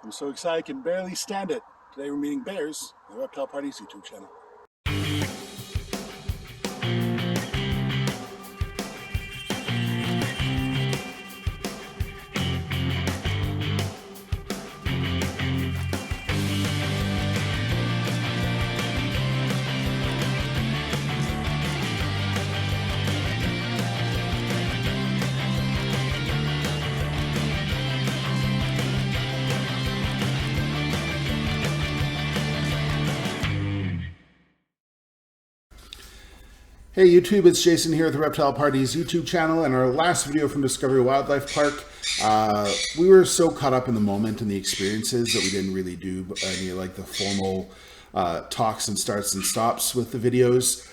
I'm so excited I can barely stand it. Today we're meeting bears on the Reptile Parties YouTube channel. Hey YouTube, it's Jason here at the Reptile Parties YouTube channel, and our last video from Discovery Wildlife Park. We were so caught up in the moment and the experiences that we didn't really do any like the formal talks and starts and stops with the videos.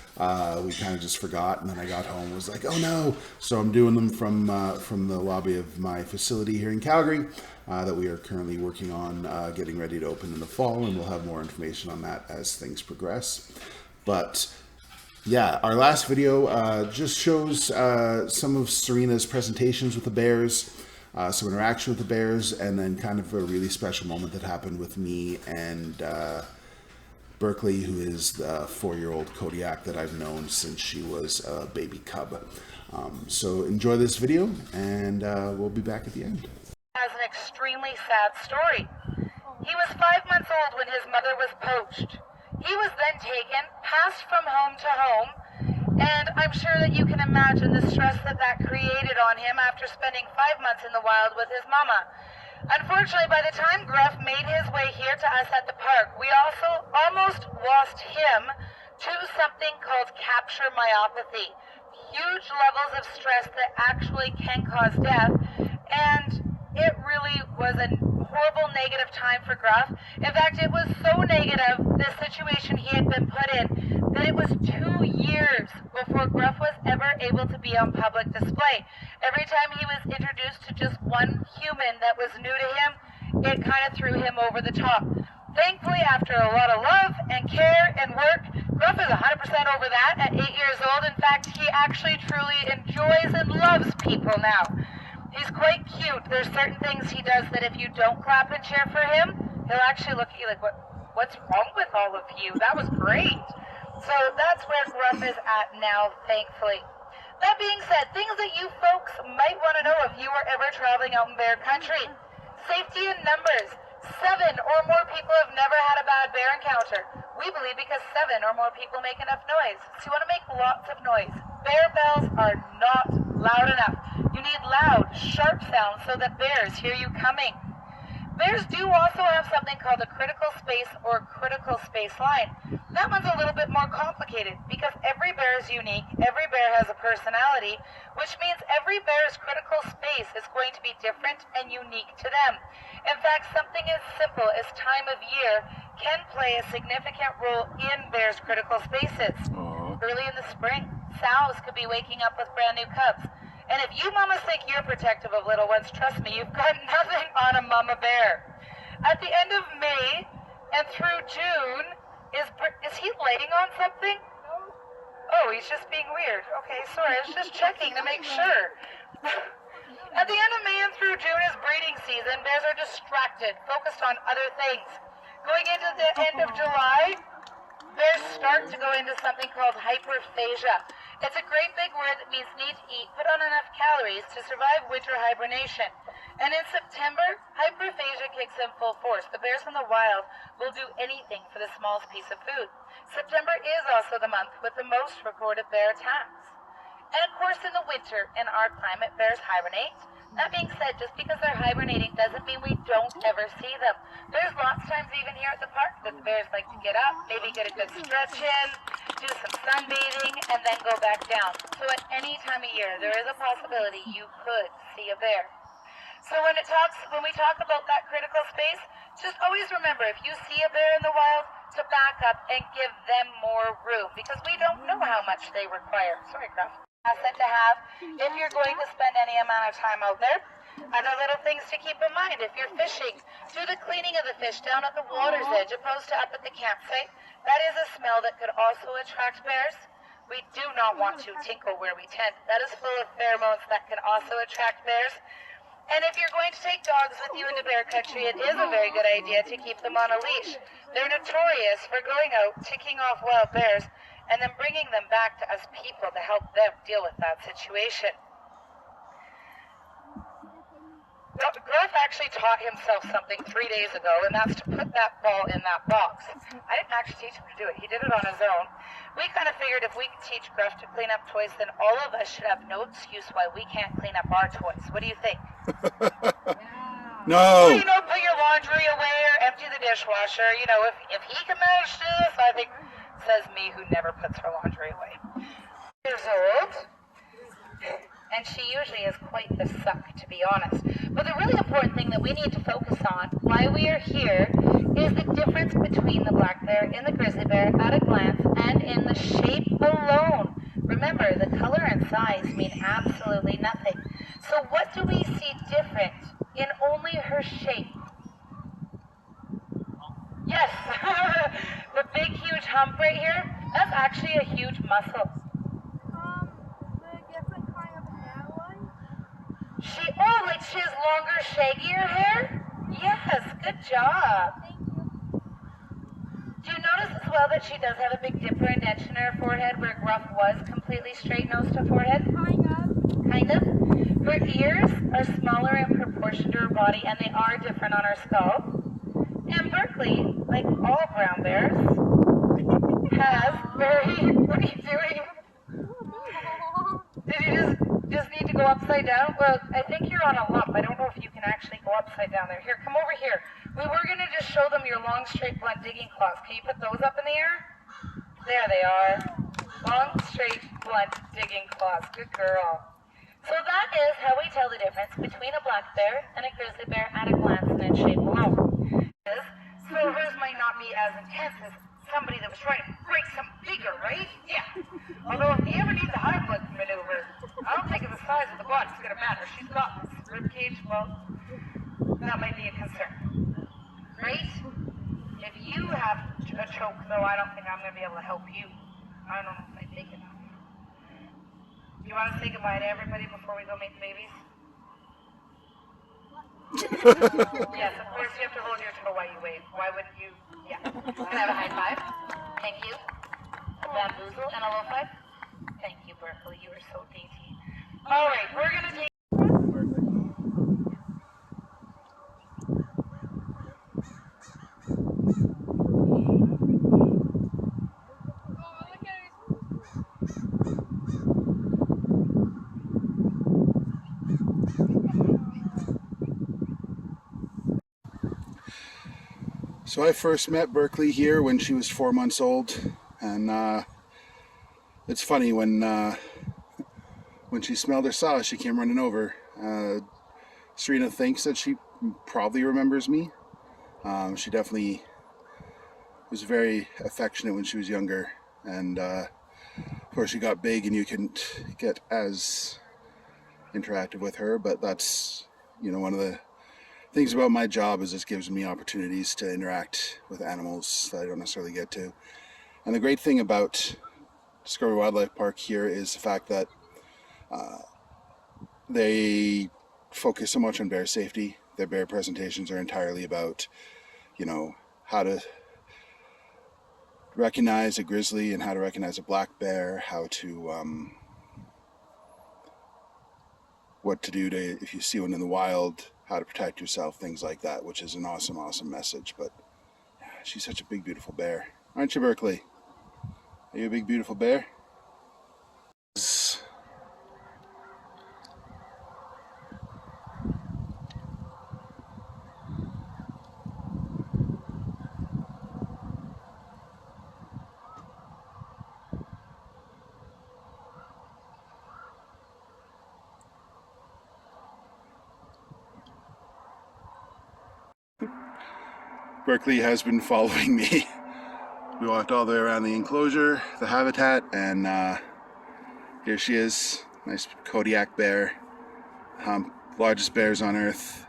We kind of just forgot, and then I got home and was like, oh no. So I'm doing them from the lobby of my facility here in Calgary that we are currently working on getting ready to open in the fall, and we'll have more information on that as things progress. But yeah, our last video just shows some of Serena's presentations with the bears, some interaction with the bears, and then kind of a really special moment that happened with me and Berkeley, who is the 4-year-old Kodiak that I've known since she was a baby cub. So enjoy this video, and we'll be back at the end. Has an extremely sad story. He was 5 months old when his mother was poached. He was then taken, passed from home to home, and I'm sure that you can imagine the stress that that created on him after spending 5 months in the wild with his mama. Unfortunately, by the time Gruff made his way here to us at the park, we also almost lost him to something called capture myopathy. Huge levels of stress that actually can cause death, and it really was a horrible negative time for Gruff. In fact, it was so negative, this situation he had been put in, that it was 2 years before Gruff was ever able to be on public display. Every time he was introduced to just one human that was new to him, it kind of threw him over the top. Thankfully, after a lot of love and care and work, Gruff is 100% over that at 8 years old. In fact, he actually truly enjoys and loves people now. He's quite cute. There's certain things he does that if you don't clap and cheer for him, he'll actually look at you like, what's wrong with all of you? That was great. So that's where Gruff is at now, thankfully. That being said, things that you folks might want to know if you were ever traveling out in bear country. Safety in numbers. 7 or more people have never had a bad bear encounter. We believe because 7 or more people make enough noise. So you want to make lots of noise. Bear bells are not loud enough. You need loud, sharp sounds so that bears hear you coming. Bears do also have something called a critical space or critical space line. That one's a little bit more complicated because every bear is unique, every bear has a personality, which means every bear's critical space is going to be different and unique to them. In fact, something as simple as time of year can play a significant role in bears' critical spaces. Early in the spring, sows could be waking up with brand new cubs. And if you mamas think you're protective of little ones, trust me, you've got nothing on a mama bear. At the end of May and through June, is he laying on something? Oh, he's just being weird. Okay, sorry, I was just checking to make sure. At the end of May and through June is breeding season. Bears are distracted, focused on other things. Going into the end of July, bears start to go into something called hyperphagia. It's a great big word that means need to eat, put on enough calories to survive winter hibernation. And in September, hyperphagia kicks in full force. The bears in the wild will do anything for the smallest piece of food. September is also the month with the most recorded bear attacks. And of course, in the winter, in our climate, bears hibernate. That being said, just because they're hibernating doesn't mean we don't ever see them. There's lots of times even here at the park that the bears like to get up, maybe get a good stretch in, do some sunbathing, and then go back down. So at any time of year, there is a possibility you could see a bear. So when we talk about that critical space, just always remember, if you see a bear in the wild, to back up and give them more room, because we don't know how much they require. Sorry, Gruff. Asset to have if you're going to spend any amount of time out there. Other little things to keep in mind: if you're fishing, do the cleaning of the fish down at the water's edge opposed to up at the campsite. That is a smell that could also attract bears. We do not want to tinkle where we tent. That is full of pheromones that can also attract bears. And if you're going to take dogs with you into bear country, it is a very good idea to keep them on a leash. They're notorious for going out, ticking off wild bears, and then bringing them back to us people to help them deal with that situation. Gruff actually taught himself something 3 days ago, and that's to put that ball in that box. I didn't actually teach him to do it. He did it on his own. We kind of figured if we could teach Gruff to clean up toys, then all of us should have no excuse why we can't clean up our toys. What do you think? No. Well, you know, put your laundry away or empty the dishwasher. You know, if he can manage this, I think, says me who never puts her laundry away. Years old. And she usually is quite the suck, to be honest. But the really important thing that we need to focus on, why we are here, is the difference between the black bear and the grizzly bear at a glance and in the shape alone. Remember, the color and size mean absolutely nothing. So what do we see different in only her shape? Yes, the big huge hump right here, that's actually a huge muscle. Like she has longer, shaggier hair? Yes, good job. Do you notice as well that she does have a big dipper and dent in her forehead where Gruff was completely straight nose to forehead? Kind of. Her ears are smaller in proportion to her body, and they are different on her skull. And Berkeley, like all brown bears, has very... What are you doing? Did you just need to go upside down? Well, I think you're on a lump. I don't know if you can actually go upside down there. Here, come over here. We were going to just show them your long, straight, blunt digging claws. Can you put those up in the air? There they are. Long, straight, blunt digging claws. Good girl. So that is how we tell the difference between a black bear and a grizzly bear at a glance and in shape alone. So hers might not be as intense as somebody that was trying to break something bigger, right? Yeah. Although if you ever need the Heimlich maneuver, I don't think the size of the body's going to matter. She's got this ribcage, well, that might be a concern. Right? If you have a choke, though, I don't think I'm going to be able to help you. I don't know if I take it. You want to say goodbye to everybody before we go meet the babies? Yes, of course you have to hold your toe while you wave. Why wouldn't you? Yeah. Can I have a high five? Thank you. A bamboozle and a low five? Thank you, Berkeley. You are so dainty. All right, we're going to take... So I first met Berkeley here when she was 4 months old, and it's funny when she smelled or saw us, she came running over. Serena thinks that she probably remembers me. She definitely was very affectionate when she was younger, and of course she got big and you couldn't get as interactive with her, but that's, you know, one of the things about my job is this gives me opportunities to interact with animals that I don't necessarily get to. And the great thing about Discovery Wildlife Park here is the fact that they focus so much on bear safety. Their bear presentations are entirely about, you know, how to recognize a grizzly and how to recognize a black bear, how to what to do to if you see one in the wild, how to protect yourself, things like that, which is an awesome message. But yeah, she's such a big, beautiful bear. Aren't you, Berkeley? Are you a big, beautiful bear? Berkeley has been following me. We walked all the way around the enclosure, the habitat, and here she is. Nice Kodiak bear. Largest bears on earth.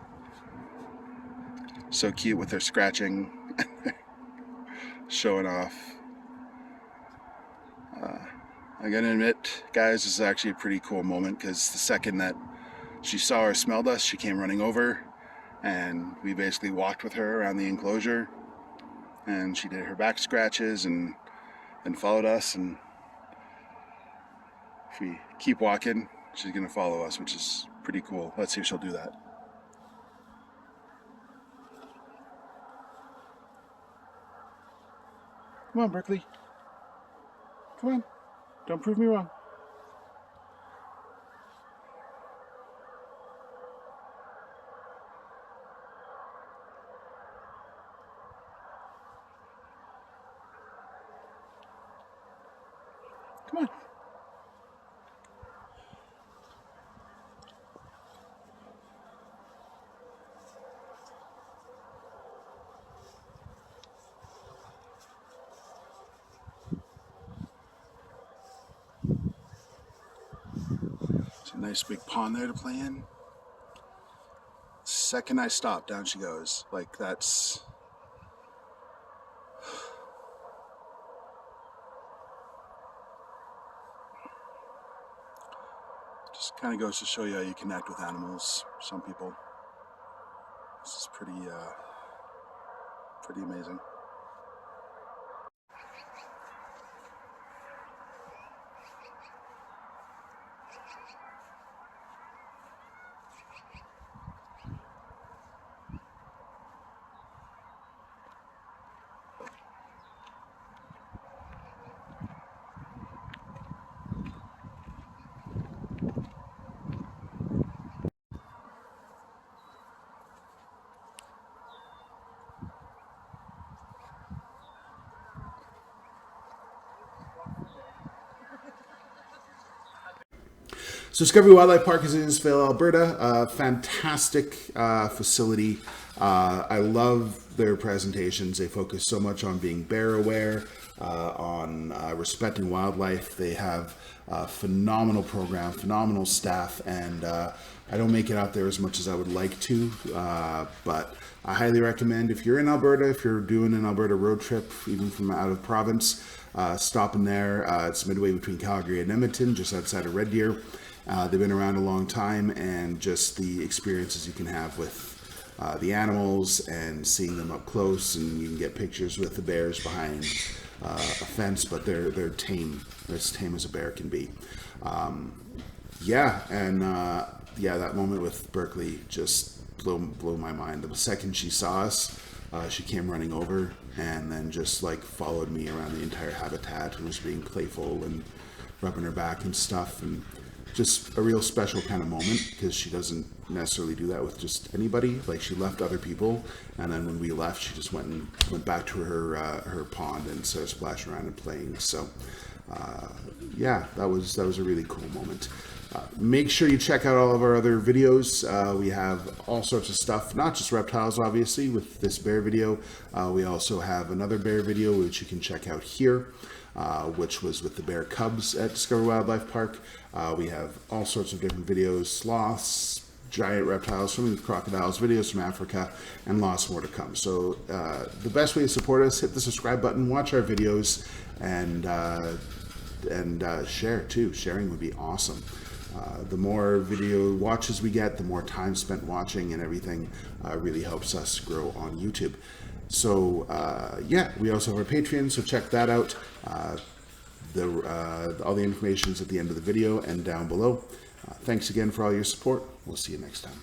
So cute with her scratching. Showing off. I gotta admit, guys, this is actually a pretty cool moment, because the second that she saw or smelled us, she came running over, and we basically walked with her around the enclosure, and she did her back scratches and followed us. And if we keep walking, she's gonna follow us, which is pretty cool. Let's see if she'll do that. Come on, Berkeley. Come on. Don't prove me wrong. Come on. It's a nice big pond there to play in. Second I stop, down she goes. Like, that's... just kind of goes to show you how you connect with animals. Some people. This is pretty amazing. So Discovery Wildlife Park is in Innisfail, Alberta. Fantastic facility. I love their presentations. They focus so much on being bear aware, on respecting wildlife. They have a phenomenal program, phenomenal staff, and I don't make it out there as much as I would like to, but I highly recommend, if you're in Alberta, if you're doing an Alberta road trip, even from out of province, stop in there. It's midway between Calgary and Edmonton, just outside of Red Deer. They've been around a long time, and just the experiences you can have with the animals and seeing them up close, and you can get pictures with the bears behind a fence, but they're tame. They're as tame as a bear can be. Yeah, that moment with Berkeley just blew my mind. The second she saw us, she came running over and then just like followed me around the entire habitat and was being playful and rubbing her back and stuff, and just a real special kind of moment, because she doesn't necessarily do that with just anybody. Like, she left other people, and then when we left, she just went back to her pond and started splashing around and playing. So yeah, that was a really cool moment. Make sure you check out all of our other videos. We have all sorts of stuff, not just reptiles, obviously, with this bear video. We also have another bear video, which you can check out here, which was with the bear cubs at Discovery Wildlife Park. We have all sorts of different videos, sloths, giant reptiles, swimming with crocodiles, videos from Africa, and lots more to come. So the best way to support us, hit the subscribe button, watch our videos, and share too. Sharing would be awesome. The more video watches we get, the more time spent watching, and everything really helps us grow on YouTube. So yeah, we also have our Patreon, so check that out. All the information is at the end of the video and down below. Thanks again for all your support. We'll see you next time.